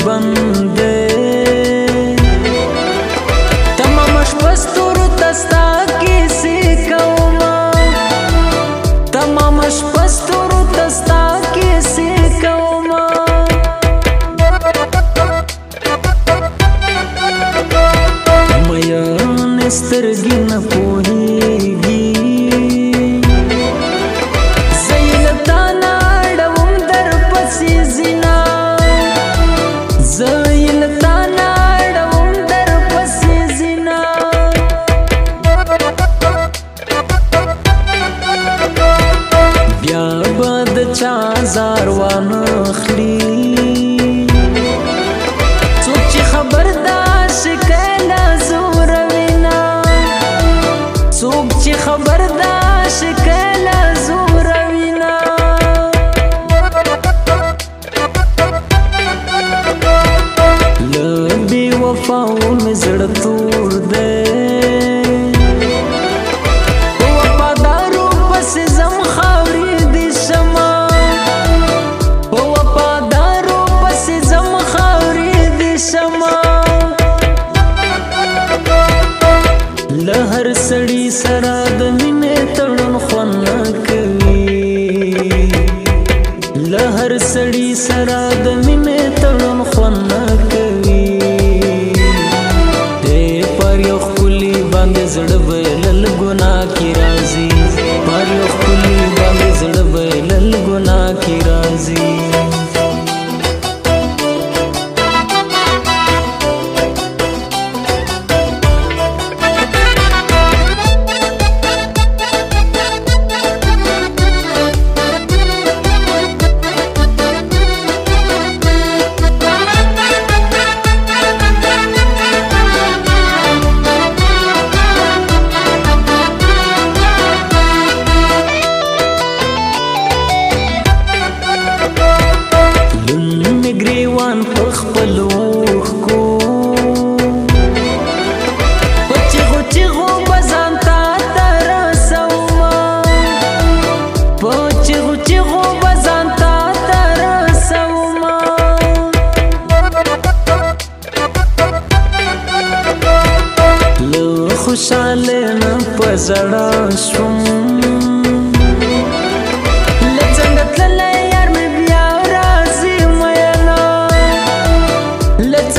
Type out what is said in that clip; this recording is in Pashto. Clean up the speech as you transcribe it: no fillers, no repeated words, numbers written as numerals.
بندې تمام شپه ستورو ته ستا کیسې کومه تمام شپه ستورو ته ستا کیسې کومه مینې سترګې نه پوهېږي چا زار وانخلی څوک چې خبرداش کله زور وینا څوک چې خبرداش کله زور وینا لبي وفاو مزړه تور دې لهر سړی سره د مینې تړون خوند نه کوي لهر سړی سره د مینې تړون خوند نه کوي دې پر یو ښکلي باندې زړه بایلل ګناه کې راځي پر یو ښکلي باندې زړه بایلل ګناه کې راځي ګریوان په خپل اوښکو په چیغو چیغو به ځان ته رسومه په چیغو چیغو به ځان ته رسومه له خوشحالۍ نه په زړه شوم له څنګه تللی یار مې بیا راځي Let's